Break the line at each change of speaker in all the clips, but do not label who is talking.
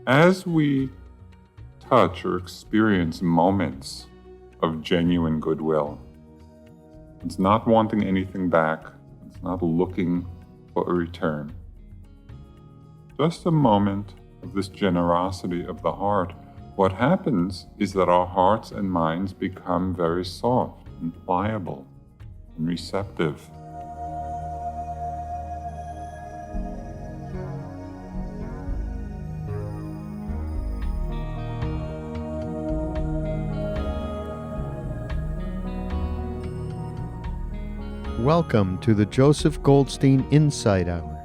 As we touch or experience moments of genuine goodwill, it's not wanting anything back, it's not looking for a return. Just a moment of this generosity of the heart. What happens is that our hearts and minds become very soft and pliable and receptive.
Welcome to the Joseph Goldstein Insight Hour.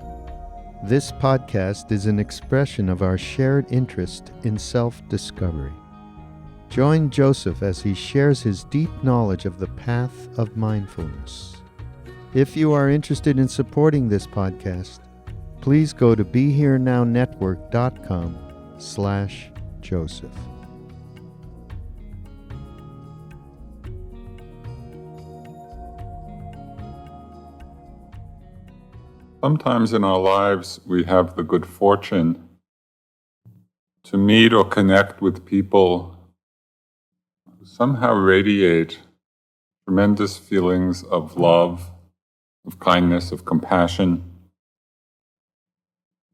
This podcast is an expression of our shared interest in self-discovery. Join Joseph as he shares his deep knowledge of the path of mindfulness. If you are interested in supporting this podcast, please go to BeHereNowNetwork.com/Joseph.
Sometimes in our lives, we have the good fortune to meet or connect with people who somehow radiate tremendous feelings of love, of kindness, of compassion,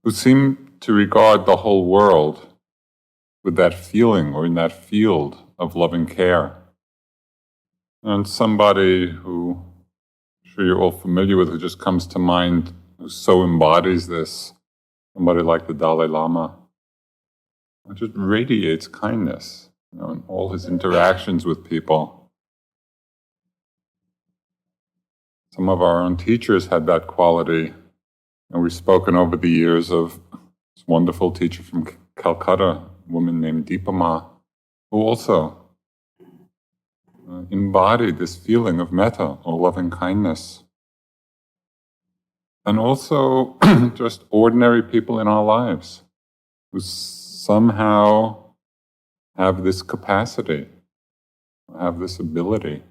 who seem to regard the whole world with that feeling or in that field of loving care. And somebody who I'm sure you're all familiar with, who just comes to mind, who so embodies this, somebody like the Dalai Lama, who just radiates kindness, in all his interactions with people. Some of our own teachers had that quality, and we've spoken over the years of this wonderful teacher from Calcutta, a woman named Deepama, who also embodied this feeling of metta, or loving kindness. And also just ordinary people in our lives who somehow have this capacity, have this ability.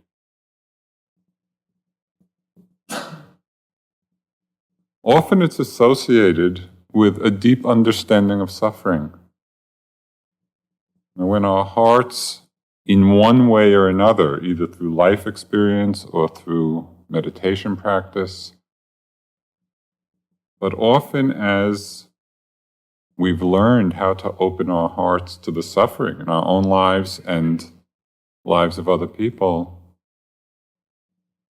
Often it's associated with a deep understanding of suffering. And when our hearts, in one way or another, either through life experience or through meditation practice, but often as we've learned how to open our hearts to the suffering in our own lives and lives of other people,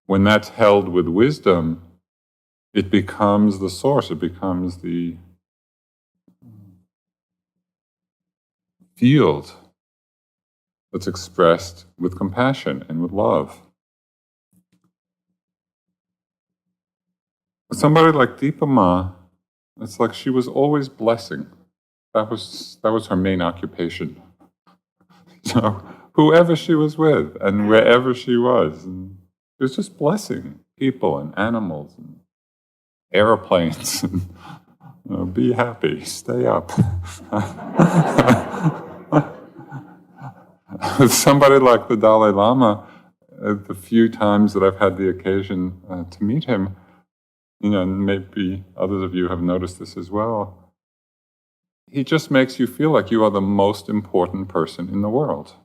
when that's held with wisdom, it becomes the source, it becomes the field that's expressed with compassion and with love. Somebody like Deepama, it's like she was always blessing. That was her main occupation. So whoever she was with and wherever she was, and she was just blessing people and animals and airplanes. And, be happy, stay up. Somebody like the Dalai Lama, the few times that I've had the occasion to meet him, and maybe others of you have noticed this as well, he just makes you feel like you are the most important person in the world.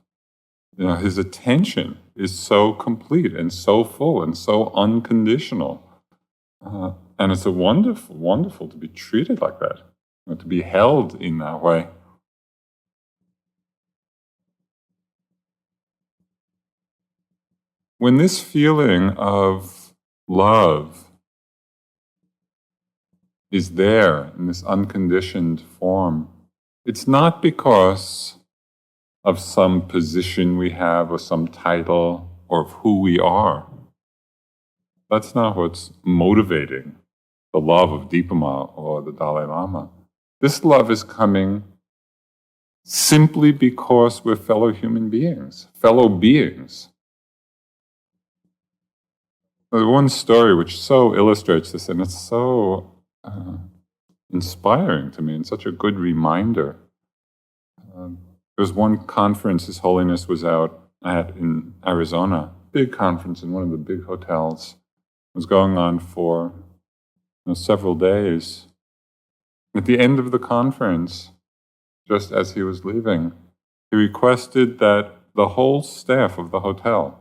His attention is so complete and so full and so unconditional. And it's wonderful to be treated like that, to be held in that way. When this feeling of love is there in this unconditioned form, it's not because of some position we have or some title or of who we are. That's not what's motivating the love of Deepama or the Dalai Lama. This love is coming simply because we're fellow human beings, fellow beings. There's one story which so illustrates this, and it's so inspiring to me and such a good reminder. There was one conference His Holiness was out at in Arizona, big conference in one of the big hotels. It was going on for several days. At the end of the conference, just as he was leaving, he requested that the whole staff of the hotel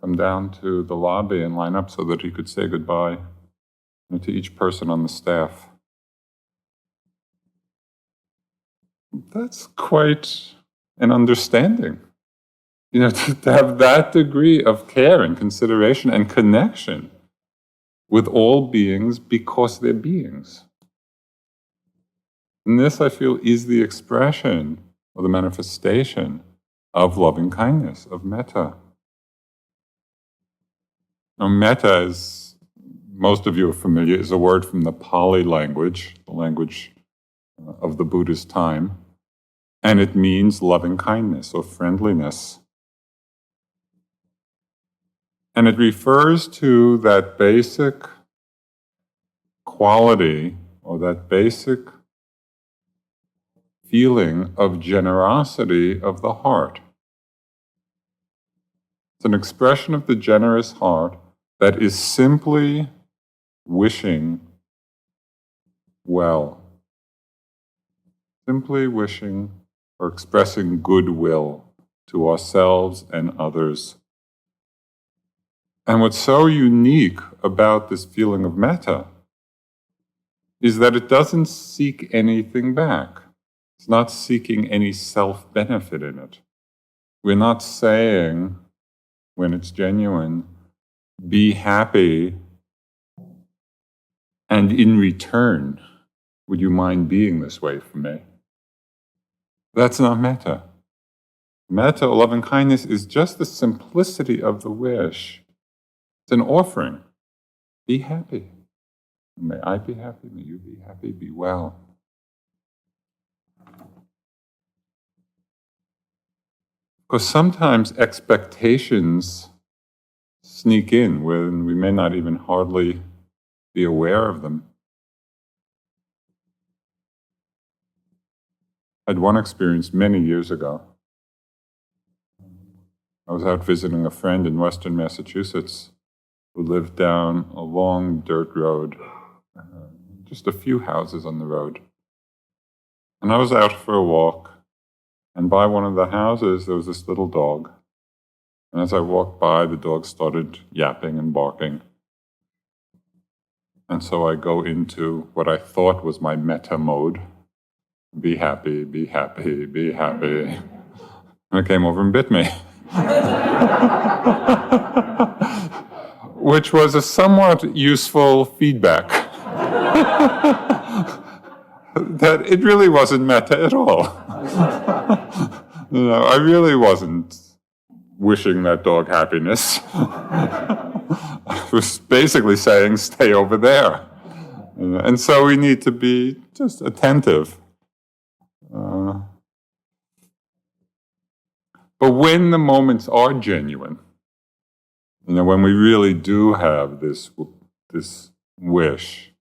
come down to the lobby and line up so that he could say goodbye to each person on the staff. That's quite an understanding. To have that degree of care and consideration and connection with all beings because they're beings. And this, I feel, is the expression or the manifestation of loving kindness, of metta. Now, metta, as most of you are familiar, is a word from the Pali language, the language of the Buddha's time, and it means loving kindness or friendliness. And it refers to that basic quality or that basic feeling of generosity of the heart. It's an expression of the generous heart that is simply wishing well, simply wishing or expressing goodwill to ourselves and others. And what's so unique about this feeling of metta is that it doesn't seek anything back. It's not seeking any self-benefit in it. We're not saying, when it's genuine, be happy, and in return, would you mind being this way for me? That's not metta. Metta, loving kindness, is just the simplicity of the wish. It's an offering. Be happy. May I be happy, may you be happy, be well. Because sometimes expectations sneak in when we may not even hardly be aware of them. I had one experience many years ago. I was out visiting a friend in Western Massachusetts who lived down a long dirt road, just a few houses on the road. And I was out for a walk, and by one of the houses there was this little dog. And as I walked by, the dog started yapping and barking. And so I go into what I thought was my metta mode. Be happy, be happy, be happy. And it came over and bit me. Which was a somewhat useful feedback. That it really wasn't metta at all. I really wasn't wishing that dog happiness. I was basically saying, stay over there. And so we need to be just attentive. But when the moments are genuine, when we really do have this wish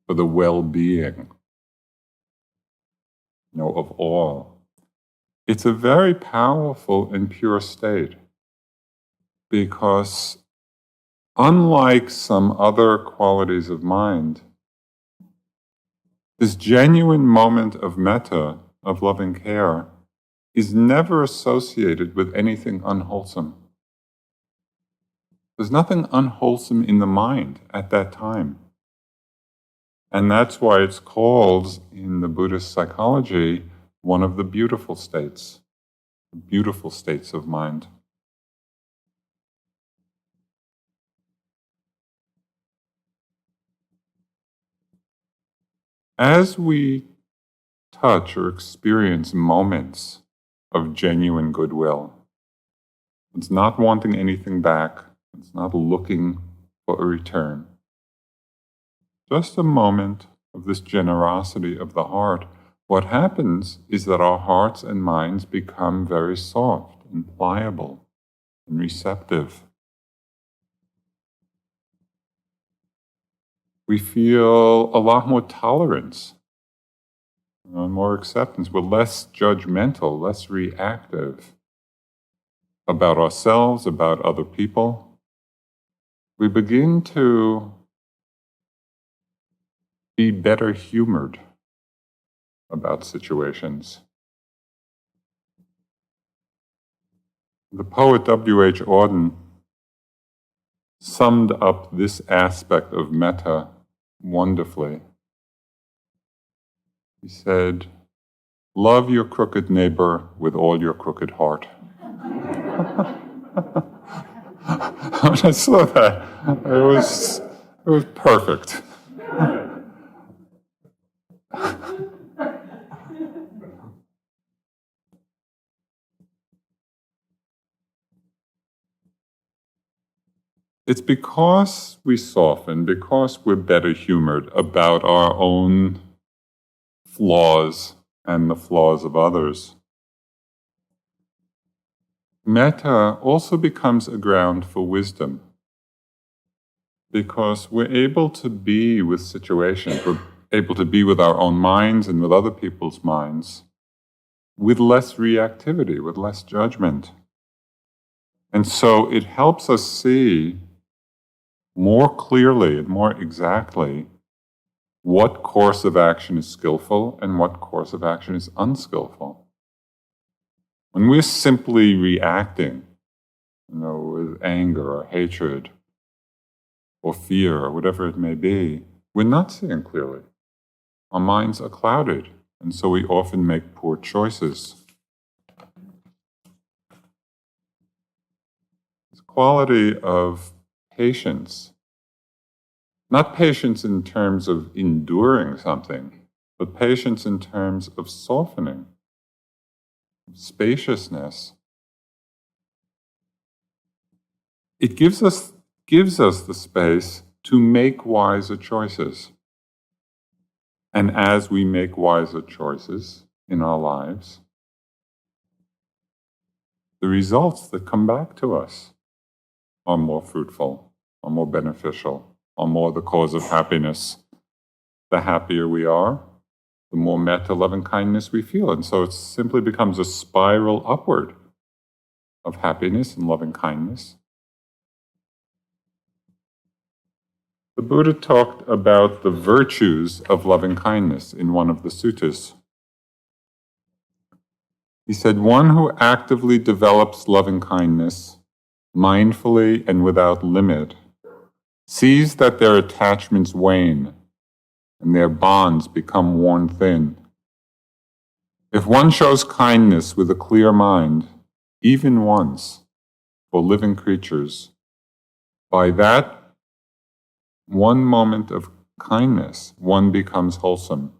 for the well-being, of all, it's a very powerful and pure state, because unlike some other qualities of mind, this genuine moment of metta, of loving care, is never associated with anything unwholesome. There's nothing unwholesome in the mind at that time. And that's why it's called, in the Buddhist psychology, one of the beautiful states of mind. As we touch or experience moments of genuine goodwill, it's not wanting anything back, it's not looking for a return. Just a moment of this generosity of the heart. What happens is that our hearts and minds become very soft and pliable and receptive. We feel a lot more tolerance, more acceptance. We're less judgmental, less reactive about ourselves, about other people. We begin to be better humored about situations. The poet W.H. Auden summed up this aspect of metta wonderfully. He said, "Love your crooked neighbor with all your crooked heart." When I saw that, it was perfect. It's because we soften, because we're better humored about our own flaws and the flaws of others. Metta also becomes a ground for wisdom, because we're able to be with situations, we're able to be with our own minds and with other people's minds with less reactivity, with less judgment. And so it helps us see more clearly and more exactly what course of action is skillful and what course of action is unskillful. When we're simply reacting, with anger or hatred or fear or whatever it may be, we're not seeing clearly. Our minds are clouded, and so we often make poor choices. This quality of patience, not patience in terms of enduring something, but patience in terms of softening, spaciousness. It gives us the space to make wiser choices. And as we make wiser choices in our lives, the results that come back to us are more fruitful, are more beneficial, are more the cause of happiness. The happier we are, the more metta, love, and kindness we feel. And so it simply becomes a spiral upward of happiness and loving kindness. The Buddha talked about the virtues of loving kindness in one of the suttas. He said, "One who actively develops loving kindness, mindfully and without limit, sees that their attachments wane and their bonds become worn thin. If one shows kindness with a clear mind, even once, for living creatures, by that one moment of kindness, one becomes wholesome.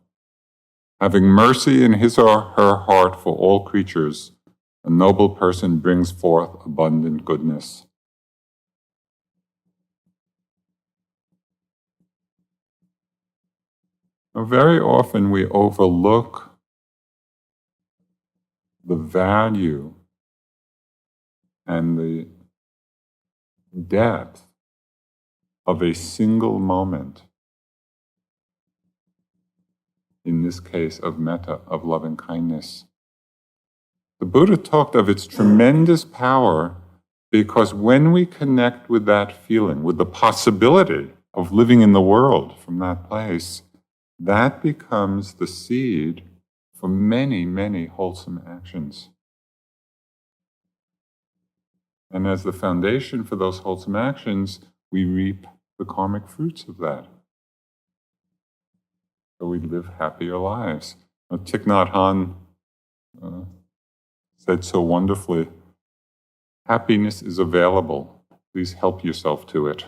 Having mercy in his or her heart for all creatures, a noble person brings forth abundant goodness." Now, very often we overlook the value and the depth of a single moment, in this case of metta, of loving kindness. The Buddha talked of its tremendous power because when we connect with that feeling, with the possibility of living in the world from that place, that becomes the seed for many, many wholesome actions. And as the foundation for those wholesome actions, we reap the karmic fruits of that. So we live happier lives. Thich Nhat Hanh said so wonderfully, "Happiness is available. Please help yourself to it."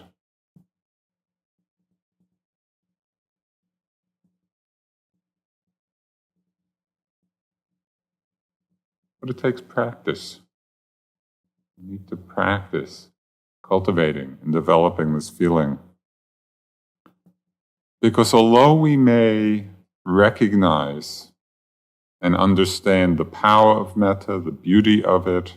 But it takes practice. You need to practice cultivating and developing this feeling. Because although we may recognize and understand the power of metta, the beauty of it,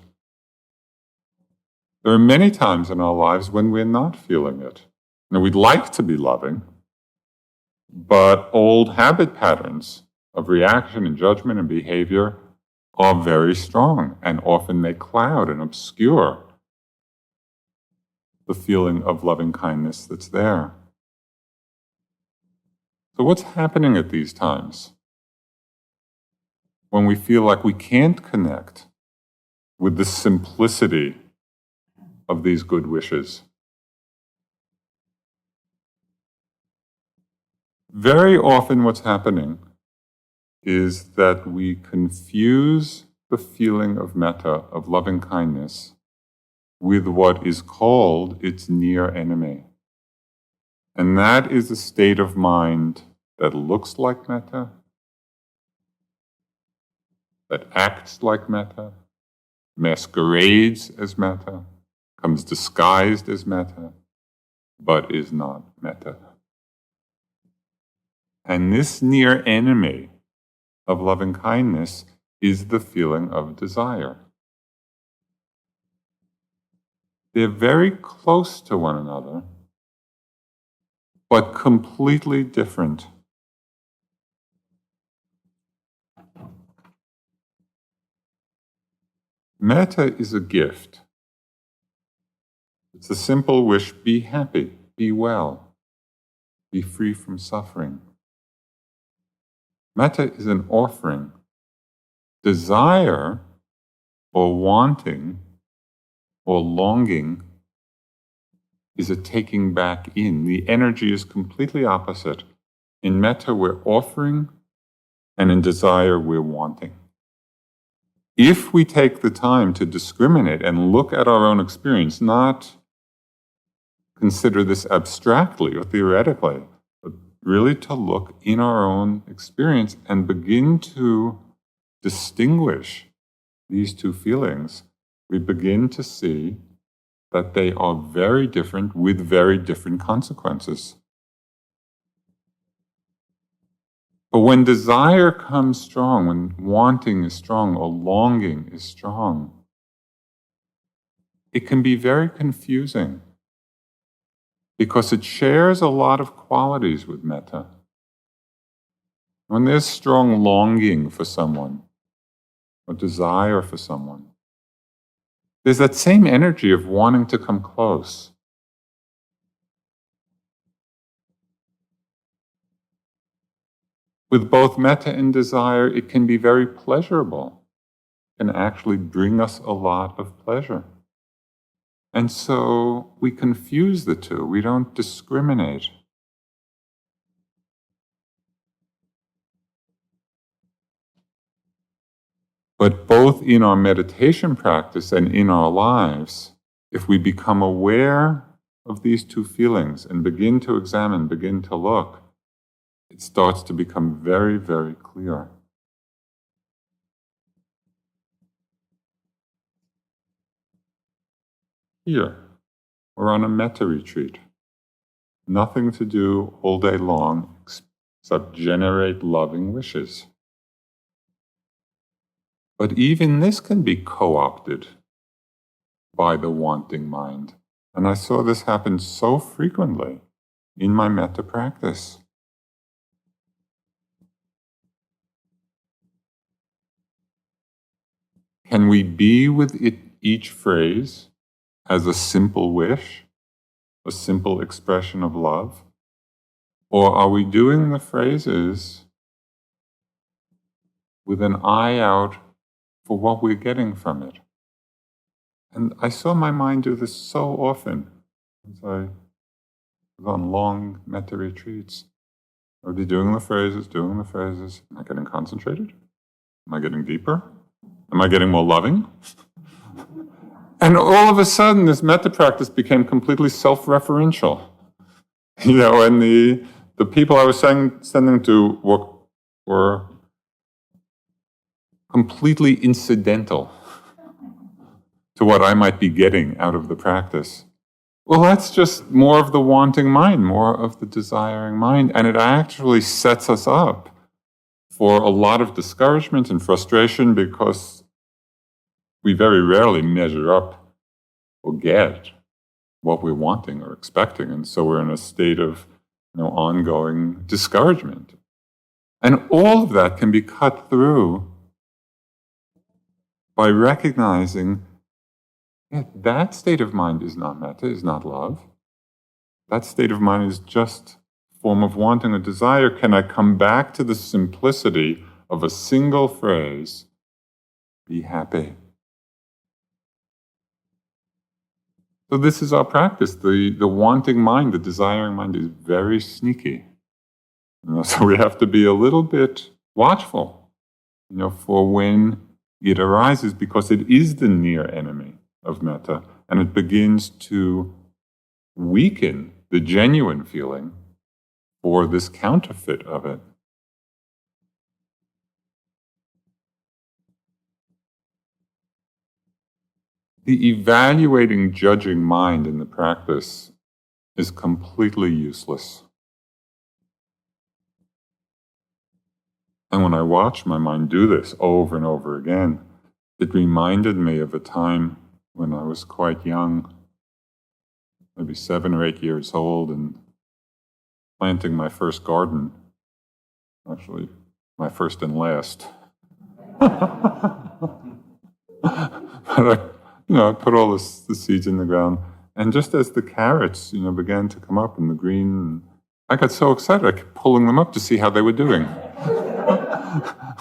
there are many times in our lives when we're not feeling it. Now, we'd like to be loving, but old habit patterns of reaction and judgment and behavior are very strong, and often they cloud and obscure the feeling of loving kindness that's there. So what's happening at these times when we feel like we can't connect with the simplicity of these good wishes? Very often what's happening is that we confuse the feeling of metta, of loving kindness, with what is called its near enemy. And that is a state of mind that looks like metta, that acts like metta, masquerades as metta, comes disguised as metta, but is not metta. And this near enemy of loving kindness is the feeling of desire. They're very close to one another, but completely different. Metta is a gift. It's a simple wish: be happy, be well, be free from suffering. Metta is an offering. Desire, or wanting, or longing, is a taking back in. The energy is completely opposite. In metta, we're offering, and in desire, we're wanting. If we take the time to discriminate and look at our own experience, not consider this abstractly or theoretically, but really to look in our own experience and begin to distinguish these two feelings, we begin to see that they are very different with very different consequences. But when desire comes strong, when wanting is strong or longing is strong, it can be very confusing because it shares a lot of qualities with metta. When there's strong longing for someone or desire for someone, there's that same energy of wanting to come close. With both metta and desire, it can be very pleasurable. It can actually bring us a lot of pleasure. And so we confuse the two. We don't discriminate. But both in our meditation practice and in our lives, if we become aware of these two feelings and begin to examine, begin to look, it starts to become very, very clear. Here, we're on a metta retreat. Nothing to do all day long except generate loving wishes. But even this can be co-opted by the wanting mind. And I saw this happen so frequently in my metta practice. Can we be with each phrase as a simple wish, a simple expression of love? Or are we doing the phrases with an eye out for what we're getting from it? And I saw my mind do this so often as I was on long metta retreats. I would be doing the phrases. Am I getting concentrated? Am I getting deeper? Am I getting more loving? And all of a sudden, this metta practice became completely self-referential. And the people I was sending to were completely incidental to what I might be getting out of the practice. Well, that's just more of the wanting mind, more of the desiring mind, and it actually sets us up for a lot of discouragement and frustration because we very rarely measure up or get what we're wanting or expecting, and so we're in a state of ongoing discouragement. And all of that can be cut through by recognizing that state of mind is not metta, is not love. That state of mind is just form of wanting or desire, can I come back to the simplicity of a single phrase, be happy? So this is our practice. The wanting mind, the desiring mind is very sneaky. So we have to be a little bit watchful, for when it arises, because it is the near enemy of metta, and it begins to weaken the genuine feeling or this counterfeit of it. The evaluating, judging mind in the practice is completely useless. And when I watched my mind do this over and over again, it reminded me of a time when I was quite young, maybe 7 or 8 years old, and planting my first garden. Actually, my first and last. But I put all the seeds in the ground, and just as the carrots, began to come up in the green, I got so excited I kept pulling them up to see how they were doing.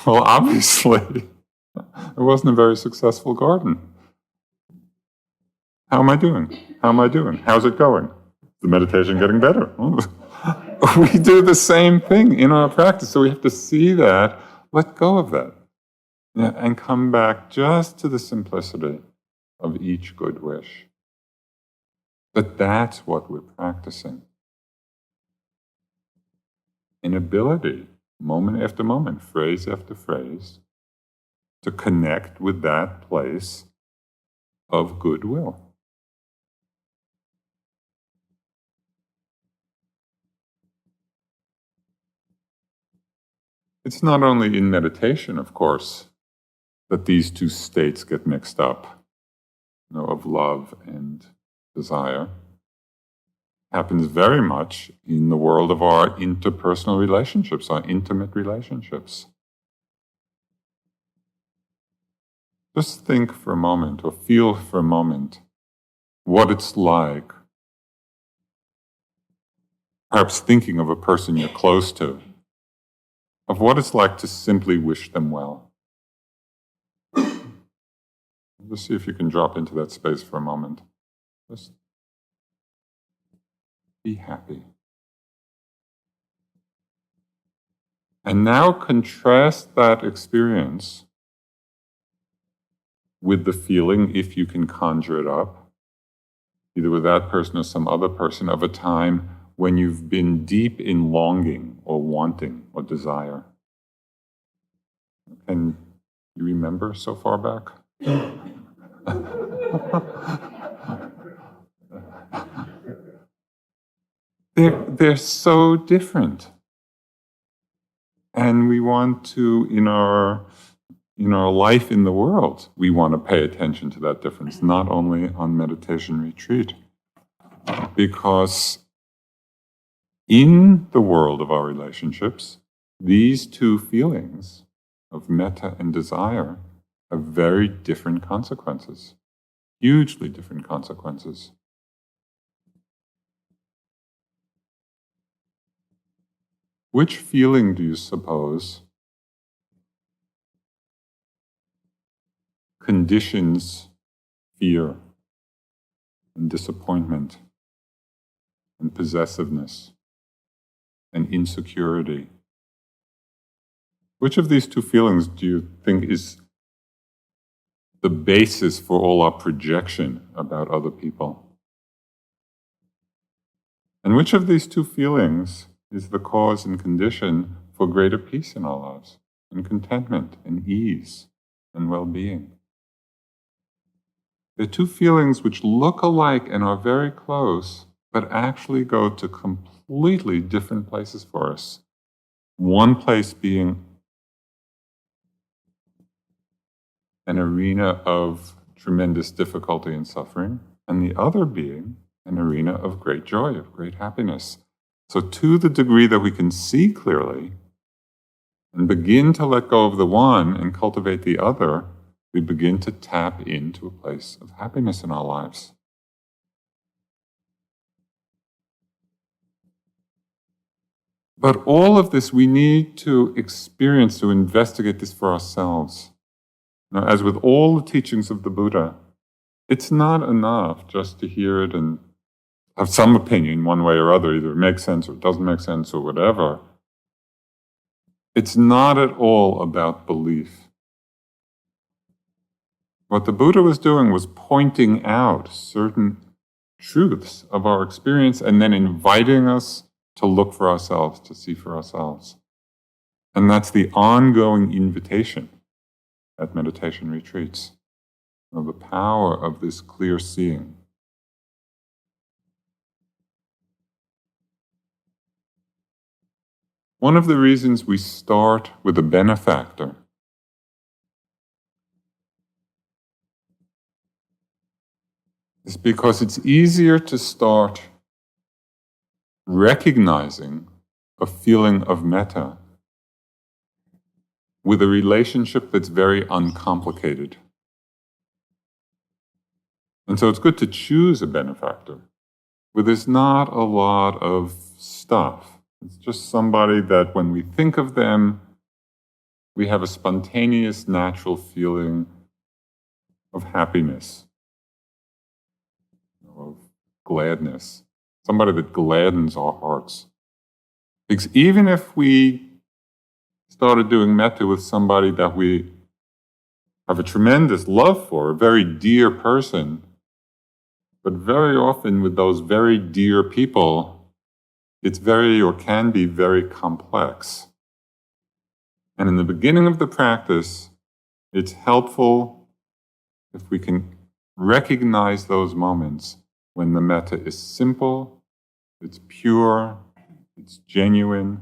Well, obviously, it wasn't a very successful garden. How am I doing? How am I doing? How's it going? The meditation getting better? We do the same thing in our practice, so we have to see that, let go of that, and come back just to the simplicity of each good wish. But that's what we're practicing. An ability, moment after moment, phrase after phrase, to connect with that place of goodwill. It's not only in meditation, of course, that these two states get mixed up, of love and desire. It happens very much in the world of our interpersonal relationships, our intimate relationships. Just think for a moment, or feel for a moment, what it's like, perhaps thinking of a person you're close to, of what it's like to simply wish them well. Just see if you can drop into that space for a moment. Just be happy. And now contrast that experience with the feeling, if you can conjure it up, either with that person or some other person, of a time when you've been deep in longing or wanting or desire. Can you remember so far back? They're so different. And we want to, in our life in the world, we want to pay attention to that difference, not only on meditation retreat. Because in the world of our relationships, these two feelings of metta and desire have very different consequences, hugely different consequences. Which feeling do you suppose conditions fear and disappointment and possessiveness and insecurity? Which of these two feelings do you think is the basis for all our projection about other people? And which of these two feelings is the cause and condition for greater peace in our lives, and contentment, and ease, and well-being? They're two feelings which look alike and are very close, but actually go to completely different places for us. One place being an arena of tremendous difficulty and suffering, and the other being an arena of great joy, of great happiness. So to the degree that we can see clearly and begin to let go of the one and cultivate the other, we begin to tap into a place of happiness in our lives. But all of this we need to experience, to investigate this for ourselves. Now, as with all the teachings of the Buddha, it's not enough just to hear it and have some opinion one way or other, either it makes sense or it doesn't make sense or whatever. It's not at all about belief. What the Buddha was doing was pointing out certain truths of our experience and then inviting us to look for ourselves, to see for ourselves. And that's the ongoing invitation at meditation retreats, of the power of this clear seeing. One of the reasons we start with a benefactor is because it's easier to start recognizing a feeling of metta with a relationship that's very uncomplicated. And so it's good to choose a benefactor where there's not a lot of stuff. It's just somebody that when we think of them, we have a spontaneous, natural feeling of happiness, of gladness. Somebody that gladdens our hearts. Because even if we started doing metta with somebody that we have a tremendous love for, a very dear person, but very often with those very dear people, it's very or can be very complex. And in the beginning of the practice, it's helpful if we can recognize those moments when the metta is simple, it's pure, it's genuine,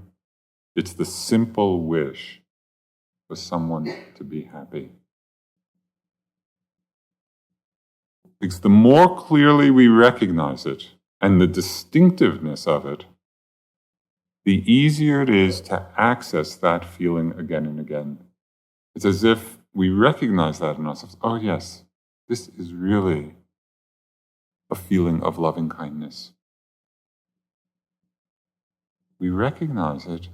it's the simple wish for someone to be happy. Because the more clearly we recognize it and the distinctiveness of it, the easier it is to access that feeling again and again. It's as if we recognize that in ourselves. Oh yes, this is really a feeling of loving kindness. We recognize it.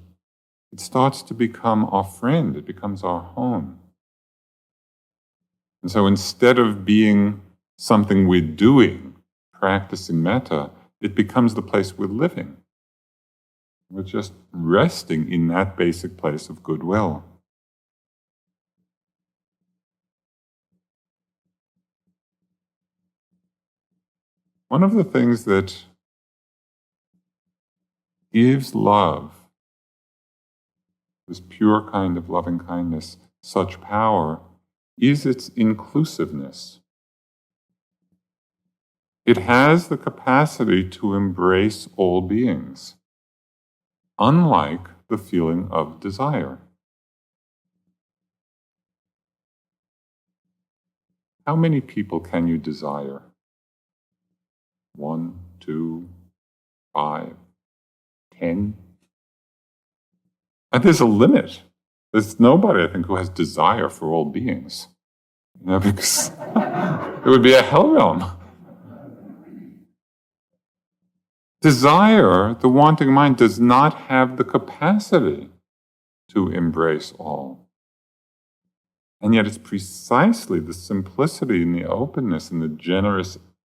It starts to become our friend. It becomes our home. And so instead of being something we're doing, practicing metta, it becomes the place we're living. We're just resting in that basic place of goodwill. One of the things that gives love, this pure kind of loving kindness, such power, is its inclusiveness. It has the capacity to embrace all beings, unlike the feeling of desire. How many people can you desire? 1, 2, 5, 10? And there's a limit. There's nobody, I think, who has desire for all beings. Because it would be a hell realm. Desire, the wanting mind, does not have the capacity to embrace all. And yet it's precisely the simplicity and the openness and the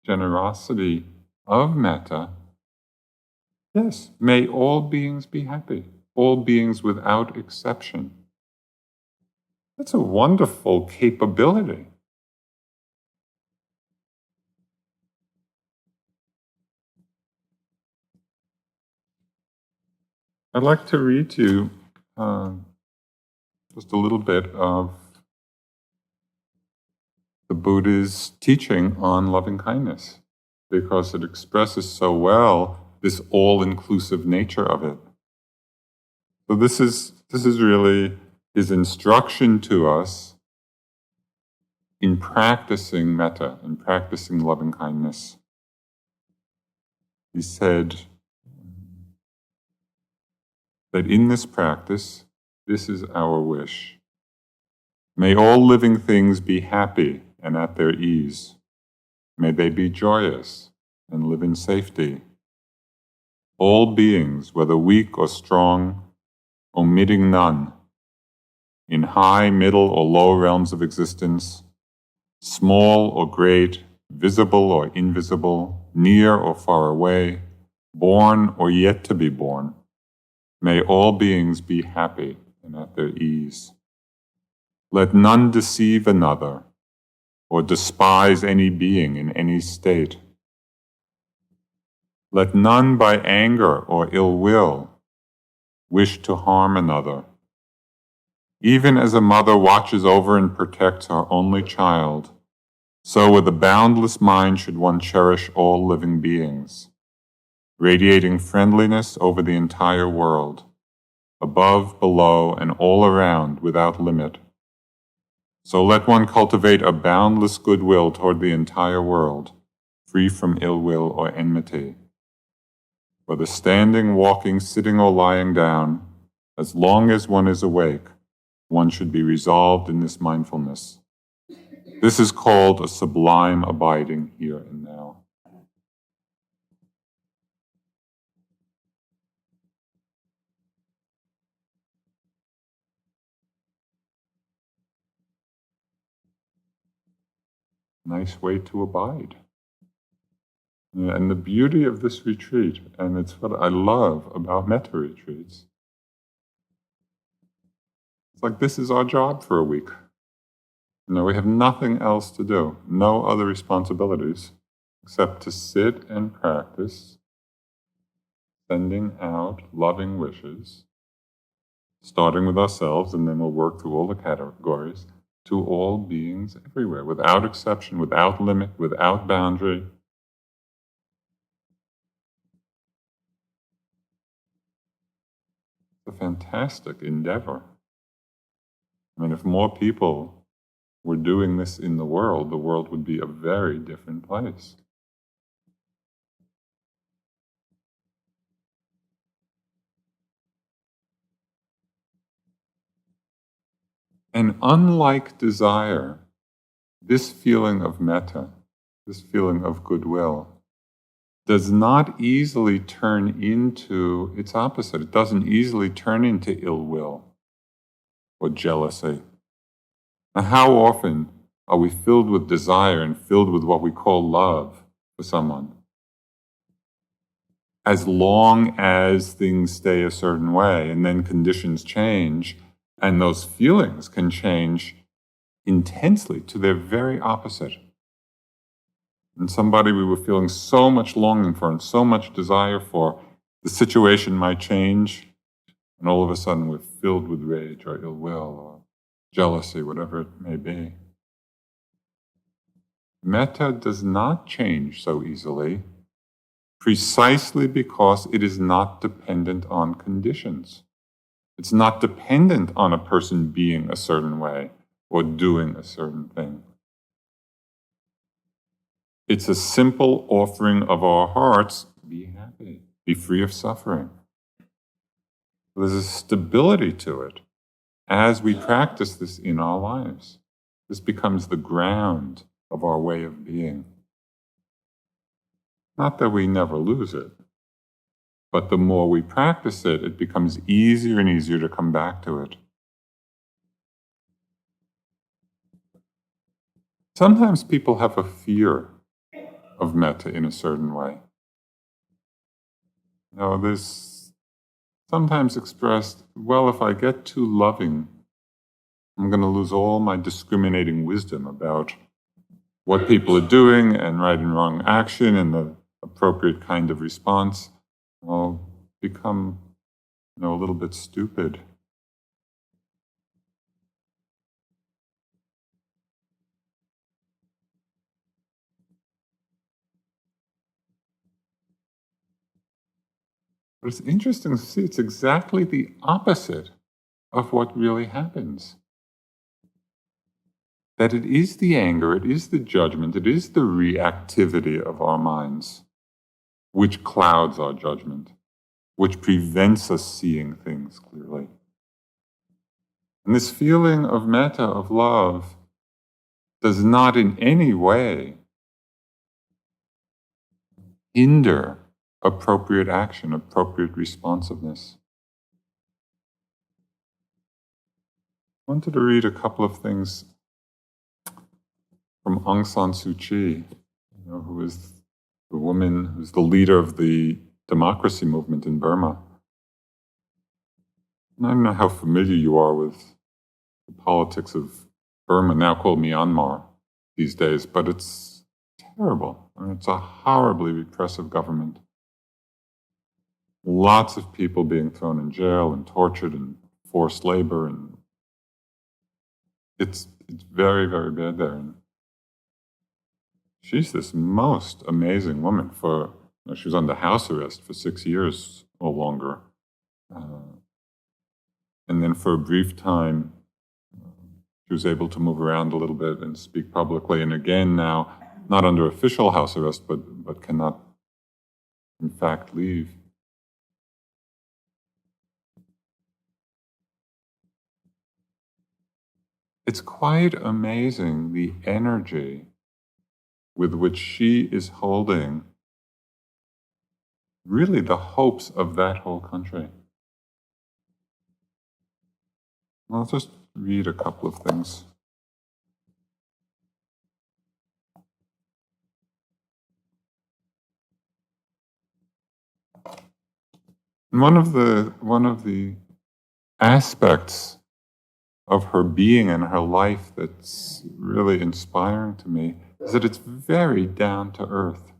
generosity of metta. Yes, may all beings be happy. All beings without exception. That's a wonderful capability. I'd like to read to you just a little bit of the Buddha's teaching on loving kindness, because it expresses so well this all-inclusive nature of it. So this is really his instruction to us in practicing metta, in practicing loving kindness. He said that in this practice, this is our wish. May all living things be happy and at their ease. May they be joyous and live in safety. all beings, whether weak or strong, omitting none, in high, middle, or low realms of existence, small or great, visible or invisible, near or far away, born or yet to be born, may all beings be happy and at their ease. Let none deceive another or despise any being in any state. Let none by anger or ill will wish to harm another. Even as a mother watches over and protects her only child, so with a boundless mind should one cherish all living beings, radiating friendliness over the entire world, above, below, and all around without limit. So let one cultivate a boundless goodwill toward the entire world, free from ill will or enmity. Whether standing, walking, sitting, or lying down, as long as one is awake, one should be resolved in this mindfulness. This is called a sublime abiding here and now. Nice way to abide. Yeah, and the beauty of this retreat, and it's what I love about Metta retreats, it's like this is our job for a week. We have nothing else to do, no other responsibilities, except to sit and practice, sending out loving wishes, starting with ourselves, and then we'll work through all the categories, to all beings everywhere, without exception, without limit, without boundary. It's a fantastic endeavor. If more people were doing this in the world would be a very different place. And unlike desire, this feeling of metta, this feeling of goodwill, does not easily turn into its opposite. It doesn't easily turn into ill will or jealousy. Now, how often are we filled with desire and filled with what we call love for someone? As long as things stay a certain way and then conditions change, and those feelings can change intensely to their very opposite. And somebody we were feeling so much longing for and so much desire for, the situation might change, and all of a sudden we're filled with rage or ill will or jealousy, whatever it may be. Metta does not change so easily, precisely because it is not dependent on conditions. It's not dependent on a person being a certain way or doing a certain thing. It's a simple offering of our hearts. Be happy. Be free of suffering. There's a stability to it as we practice this in our lives. This becomes the ground of our way of being. Not that we never lose it, but the more we practice it, it becomes easier and easier to come back to it. Sometimes people have a fear of metta in a certain way. There's sometimes expressed, well, if I get too loving, I'm going to lose all my discriminating wisdom about what people are doing and right and wrong action and the appropriate kind of response. I'll become, a little bit stupid. But it's interesting to see it's exactly the opposite of what really happens. That it is the anger, it is the judgment, it is the reactivity of our minds which clouds our judgment, which prevents us seeing things clearly. And this feeling of metta, of love, does not in any way hinder appropriate action, appropriate responsiveness. I wanted to read a couple of things from Aung San Suu Kyi, who is the woman who's the leader of the democracy movement in Burma. And I don't know how familiar you are with the politics of Burma, now called Myanmar these days, but it's terrible. I mean, it's a horribly repressive government. Lots of people being thrown in jail and tortured and forced labor, and it's very, very bad there. And she's this most amazing woman. She was under house arrest for 6 years or longer. And then for a brief time, she was able to move around a little bit and speak publicly. And again now, not under official house arrest, but cannot, in fact, leave. It's quite amazing the energy with which she is holding really the hopes of that whole country. I'll just read a couple of things. One of the aspects of her being and her life that's really inspiring to me is that it's very down to earth.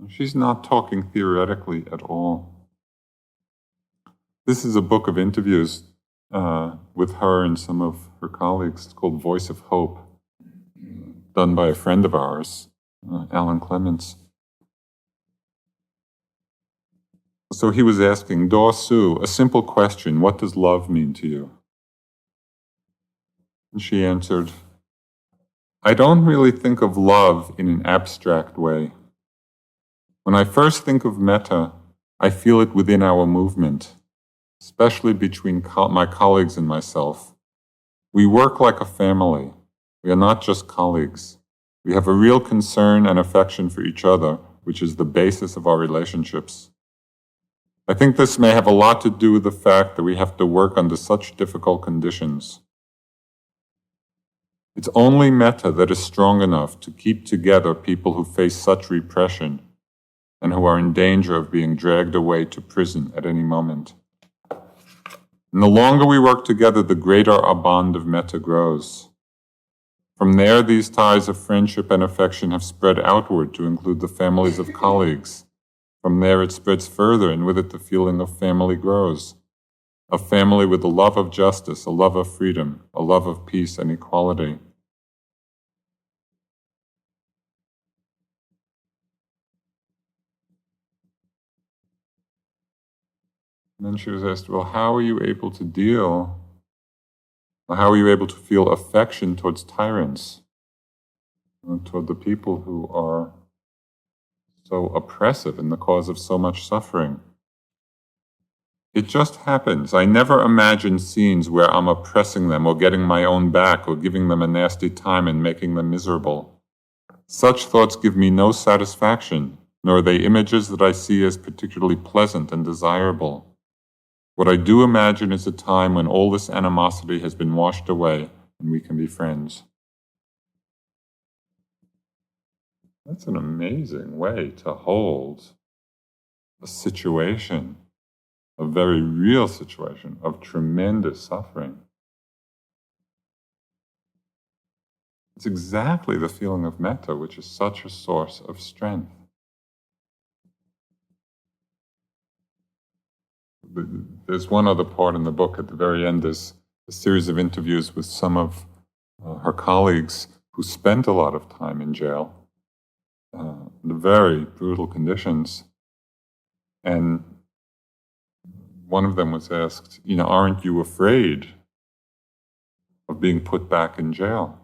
She's not talking theoretically at all. This is a book of interviews with her and some of her colleagues. It's called Voice of Hope, done by a friend of ours, Alan Clements. So he was asking, Daw Sue, a simple question, what does love mean to you? And she answered, I don't really think of love in an abstract way. When I first think of Metta, I feel it within our movement, especially between my colleagues and myself. We work like a family. We are not just colleagues. We have a real concern and affection for each other, which is the basis of our relationships. I think this may have a lot to do with the fact that we have to work under such difficult conditions. It's only Metta that is strong enough to keep together people who face such repression and who are in danger of being dragged away to prison at any moment. And the longer we work together, the greater our bond of Metta grows. From there, these ties of friendship and affection have spread outward to include the families of colleagues. From there, it spreads further, and with it, the feeling of family grows. A family with a love of justice, a love of freedom, a love of peace and equality. And then she was asked, well, how are you able to feel affection towards tyrants, toward the people who are so oppressive and the cause of so much suffering? It just happens. I never imagine scenes where I'm oppressing them or getting my own back or giving them a nasty time and making them miserable. Such thoughts give me no satisfaction, nor are they images that I see as particularly pleasant and desirable. What I do imagine is a time when all this animosity has been washed away and we can be friends. That's an amazing way to hold a situation, a very real situation of tremendous suffering. It's exactly the feeling of metta, which is such a source of strength. There's one other part in the book at the very end. There's a series of interviews with some of her colleagues who spent a lot of time in jail, the very brutal conditions. And one of them was asked, aren't you afraid of being put back in jail?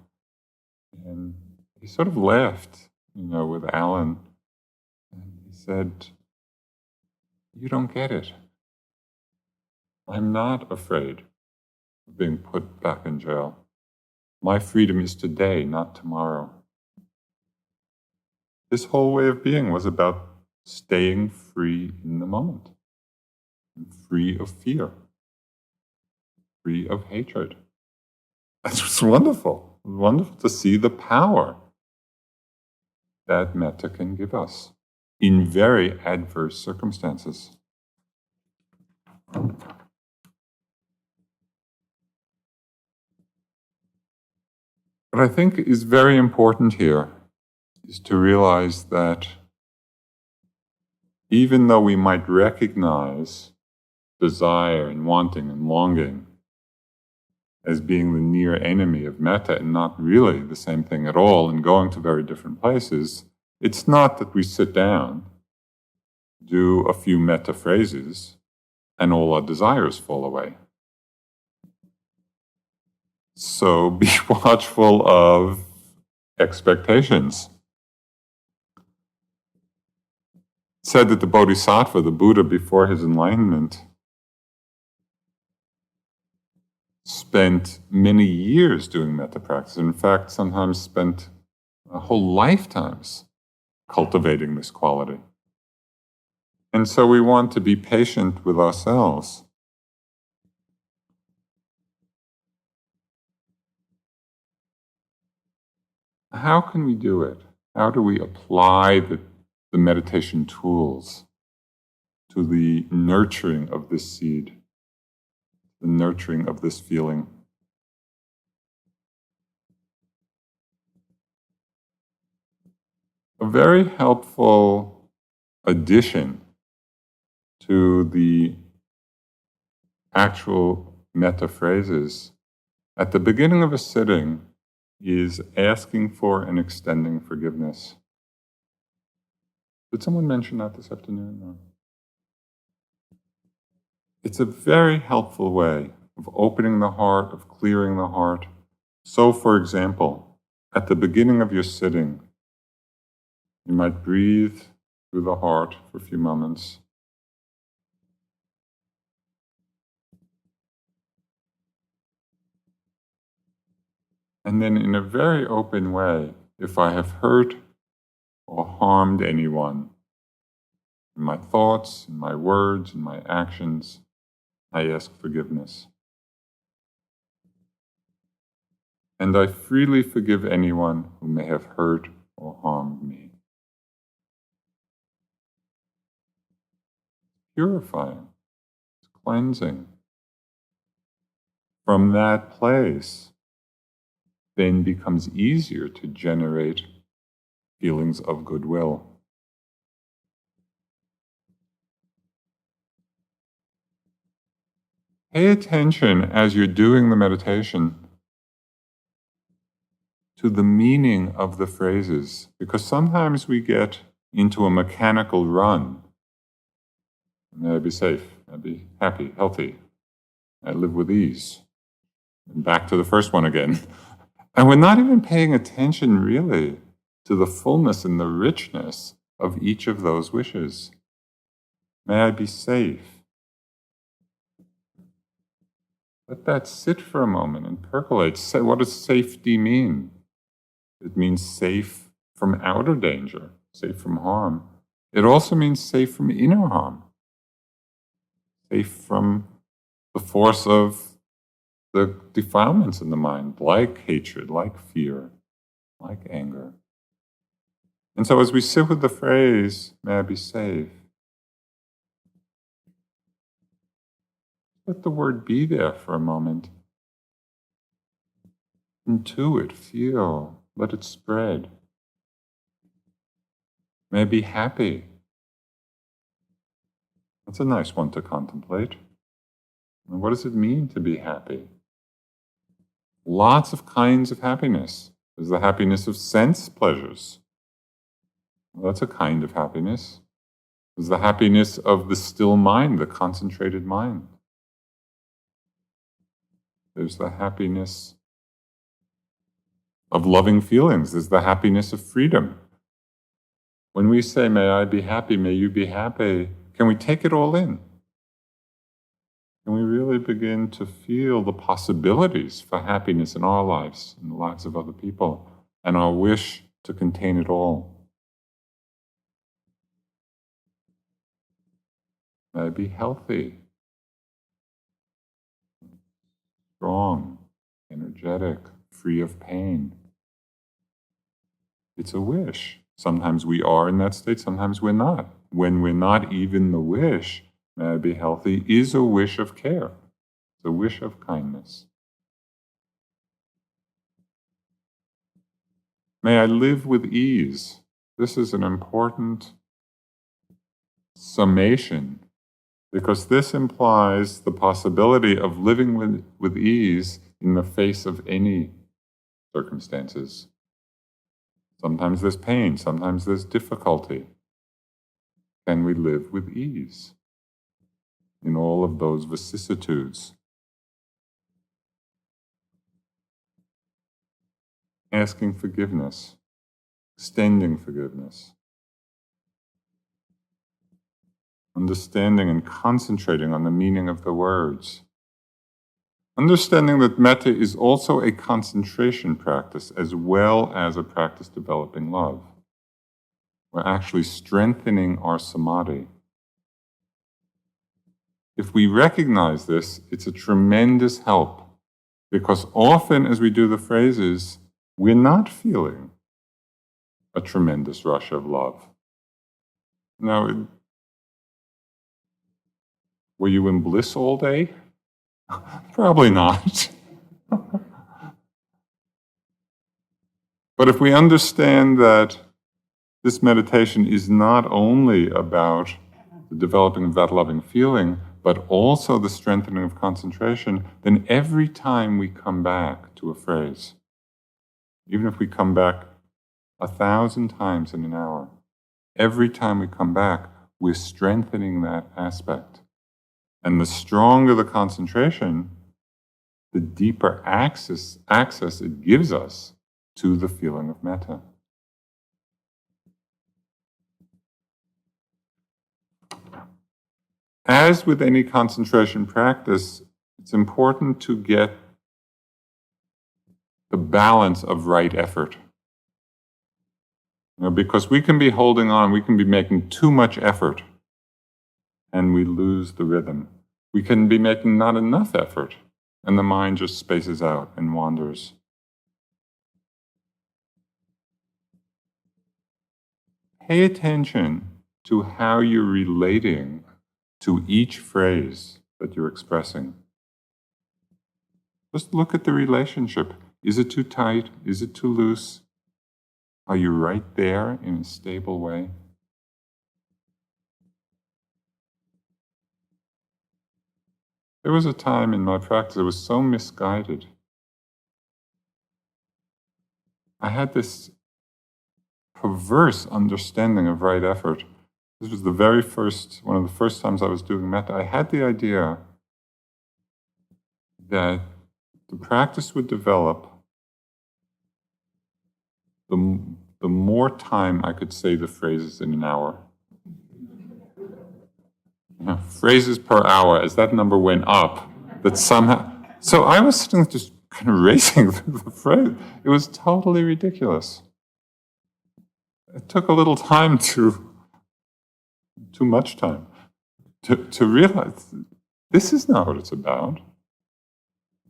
And he sort of laughed, with Alan. And he said, you don't get it. I'm not afraid of being put back in jail. My freedom is today, not tomorrow. This whole way of being was about staying free in the moment, free of fear, free of hatred. That's wonderful. It's wonderful to see the power that metta can give us in very adverse circumstances. What I think is very important here is to realize that even though we might recognize desire and wanting and longing as being the near enemy of metta and not really the same thing at all and going to very different places, it's not that we sit down, do a few metta phrases, and all our desires fall away. So be watchful of expectations. It's said that the Bodhisattva, the Buddha before his enlightenment, spent many years doing metta practice. In fact, sometimes spent whole lifetimes cultivating this quality. And so we want to be patient with ourselves. How can we do it? How do we apply the meditation tools to the nurturing of this seed, the nurturing of this feeling? A very helpful addition to the actual metta phrases at the beginning of a sitting is asking for and extending forgiveness. Did someone mention that this afternoon? No. It's a very helpful way of opening the heart, of clearing the heart. So, for example, at the beginning of your sitting, you might breathe through the heart for a few moments. And then in a very open way, if I have hurt or harmed anyone, in my thoughts, in my words, in my actions, I ask forgiveness. And I freely forgive anyone who may have hurt or harmed me. Purifying, it's cleansing. From that place, then becomes easier to generate feelings of goodwill. Pay attention as you're doing the meditation to the meaning of the phrases, because sometimes we get into a mechanical run. May I be safe, may I be happy, healthy, I live with ease. And back to the first one again. And we're not even paying attention really to the fullness and the richness of each of those wishes. May I be safe. Let that sit for a moment and percolate. What does safety mean? It means safe from outer danger, safe from harm. It also means safe from inner harm, safe from the force of the defilements in the mind, like hatred, like fear, like anger. And so as we sit with the phrase, may I be safe, let the word be there for a moment. Intuit, feel, let it spread. May I be happy. That's a nice one to contemplate. And what does it mean to be happy? Lots of kinds of happiness. There's the happiness of sense pleasures. Well, that's a kind of happiness. There's the happiness of the still mind, the concentrated mind. There's the happiness of loving feelings. There's the happiness of freedom. When we say, may I be happy, may you be happy, can we take it all in? Can we really begin to feel the possibilities for happiness in our lives, in the lives of other people, and our wish to contain it all? May I be healthy, strong, energetic, free of pain. It's a wish. Sometimes we are in that state, sometimes we're not. When we're not, even the wish, may I be healthy, is a wish of care. It's a wish of kindness. May I live with ease. This is an important summation, because this implies the possibility of living with ease in the face of any circumstances. Sometimes there's pain, sometimes there's difficulty. Can we live with ease in all of those vicissitudes? Asking forgiveness, extending forgiveness, understanding and concentrating on the meaning of the words. Understanding that metta is also a concentration practice as well as a practice developing love. We're actually strengthening our samadhi. If we recognize this, it's a tremendous help, because often as we do the phrases, we're not feeling a tremendous rush of love. Now, were you in bliss all day? Probably not. But if we understand that this meditation is not only about the developing of that loving feeling, but also the strengthening of concentration, then every time we come back to a phrase, even if we come back 1,000 times in an hour, every time we come back, we're strengthening that aspect. And the stronger the concentration, the deeper access it gives us to the feeling of metta. As with any concentration practice, it's important to get the balance of right effort. Because we can be holding on, we can be making too much effort, and we lose the rhythm. We can be making not enough effort, and the mind just spaces out and wanders. Pay attention to how you're relating to each phrase that you're expressing. Just look at the relationship. Is it too tight? Is it too loose? Are you right there in a stable way? There was a time in my practice that was so misguided. I had this perverse understanding of right effort. This was one of the first times I was doing metta. I had the idea that the practice would develop the more time I could say the phrases in an hour. Phrases per hour, as that number went up, that somehow... So I was sitting just kind of racing through the phrase. It was totally ridiculous. It took a little time too much time, to realize this is not what it's about.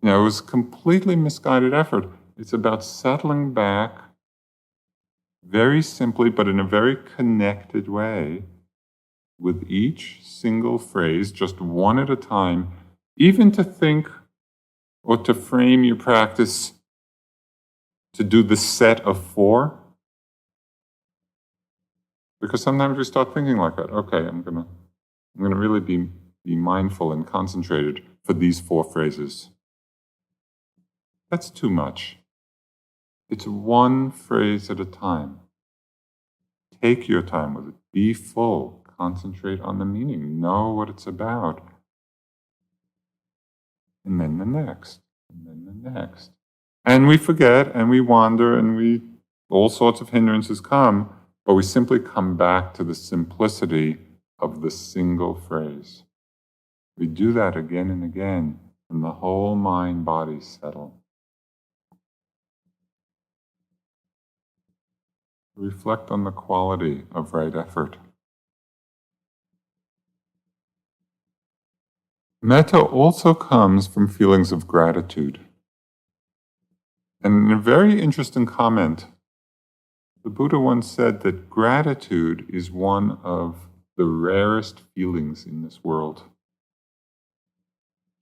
It was completely misguided effort. It's about settling back very simply, but in a very connected way, with each single phrase, just one at a time, even to think or to frame your practice to do the set of 4. Because sometimes we start thinking like that. Okay, I'm gonna really be mindful and concentrated for these 4 phrases. That's too much. It's one phrase at a time. Take your time with it. Be full. Concentrate on the meaning. Know what it's about. And then the next. And then the next. And we forget and we wander and all sorts of hindrances come, but we simply come back to the simplicity of the single phrase. We do that again and again, and the whole mind-body settle. Reflect on the quality of right effort. Metta also comes from feelings of gratitude. And in a very interesting comment, the Buddha once said that gratitude is one of the rarest feelings in this world.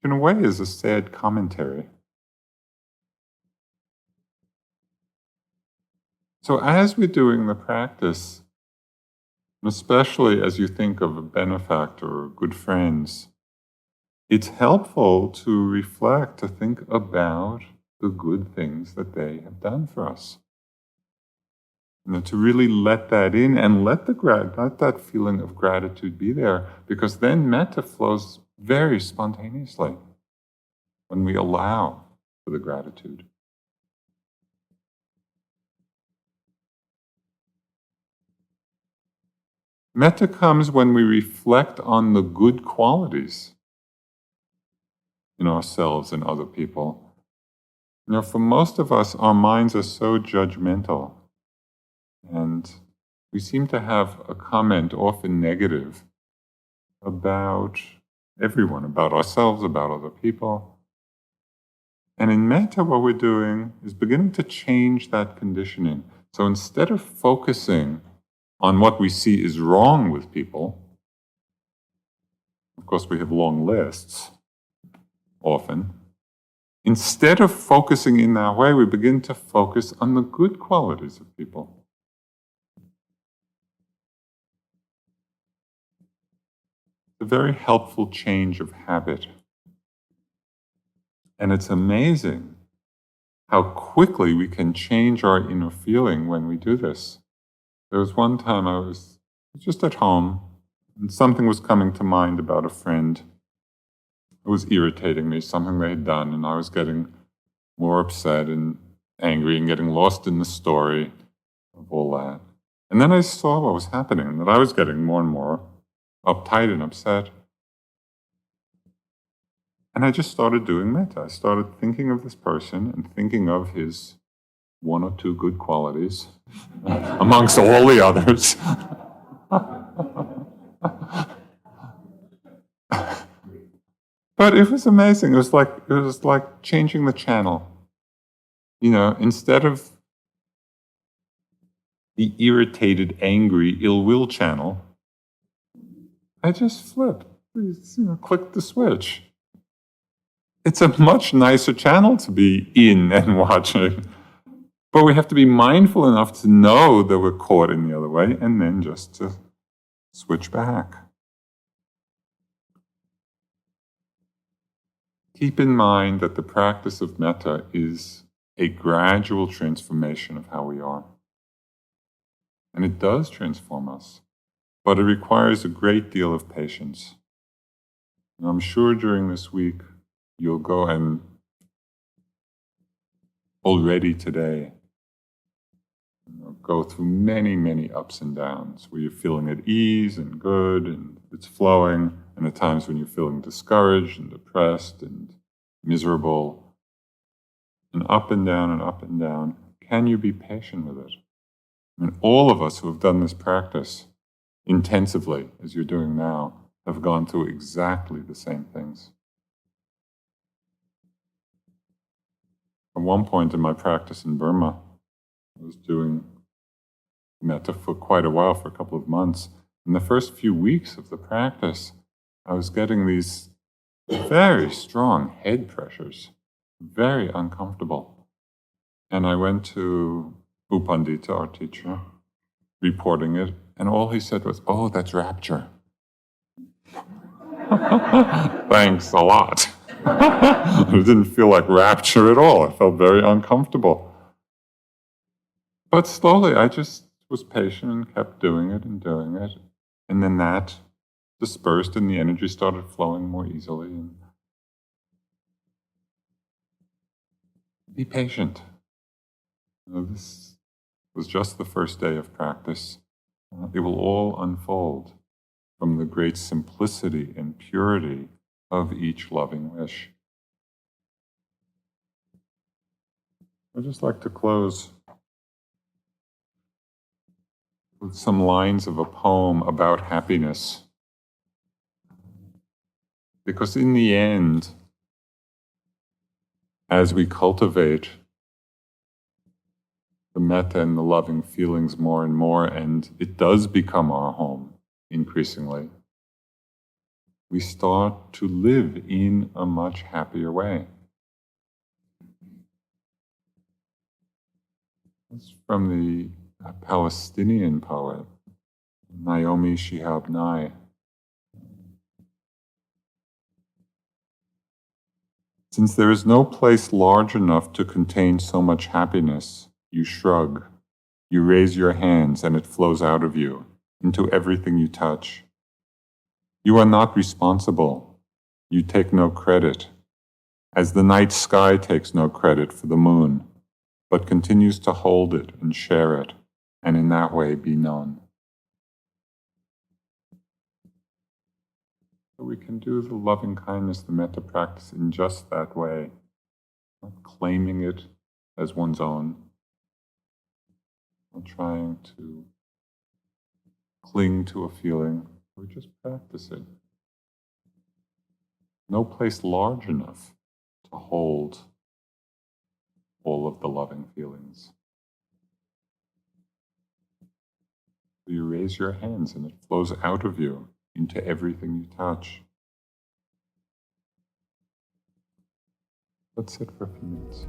In a way, is a sad commentary. So as we're doing the practice, especially as you think of a benefactor or good friends, it's helpful to reflect, to think about the good things that they have done for us. To really let that in and let that feeling of gratitude be there, because then metta flows very spontaneously when we allow for the gratitude. Metta comes when we reflect on the good qualities in ourselves and other people. For most of us, our minds are so judgmental, and we seem to have a comment, often negative, about everyone, about ourselves, about other people. And in metta, what we're doing is beginning to change that conditioning. So instead of focusing on what we see is wrong with people, of course we have long lists often, instead of focusing in that way, we begin to focus on the good qualities of people. A very helpful change of habit. And it's amazing how quickly we can change our inner feeling when we do this. There was one time I was just at home, and something was coming to mind about a friend. It was irritating me, something they had done, and I was getting more upset and angry and getting lost in the story of all that. And then I saw what was happening, that I was getting more and more uptight and upset. And I just started doing metta. I started thinking of this person and thinking of his one or two good qualities amongst all the others. But it was amazing. It was like changing the channel. Instead of the irritated, angry, ill will channel, I just flipped. Clicked the switch. It's a much nicer channel to be in and watching. But we have to be mindful enough to know that we're caught in the other way, and then just to switch back. Keep in mind that the practice of metta is a gradual transformation of how we are. And it does transform us, but it requires a great deal of patience. And I'm sure during this week, you'll go and already today go through many, many ups and downs where you're feeling at ease and good and it's flowing, and at times when you're feeling discouraged and depressed and miserable, and up and down and up and down. Can you be patient with it? All of us who have done this practice intensively, as you're doing now, have gone through exactly the same things. At one point in my practice in Burma, I was doing metta for quite a while, for a couple of months. In the first few weeks of the practice, I was getting these very strong head pressures, very uncomfortable. And I went to U Pandita, our teacher, reporting it, and all he said was, "Oh, that's rapture." Thanks a lot. It didn't feel like rapture at all. I felt very uncomfortable. But slowly, I just was patient and kept doing it. And then that dispersed and the energy started flowing more easily. And be patient. This was just the first day of practice. It will all unfold from the great simplicity and purity of each loving wish. I'd just like to close with some lines of a poem about happiness. Because in the end, as we cultivate the metta and the loving feelings more and more, and it does become our home increasingly, we start to live in a much happier way. It's from the Palestinian poet, Naomi Shihab Nye. Since there is no place large enough to contain so much happiness, you shrug, you raise your hands, and it flows out of you into everything you touch. You are not responsible. You take no credit, as the night sky takes no credit for the moon, but continues to hold it and share it, and in that way be known. So we can do the loving kindness, the metta practice in just that way, not claiming it as one's own, not trying to cling to a feeling, or just practice it. No place large enough to hold all of the loving feelings. So you raise your hands and it flows out of you into everything you touch. Let's sit for a few minutes.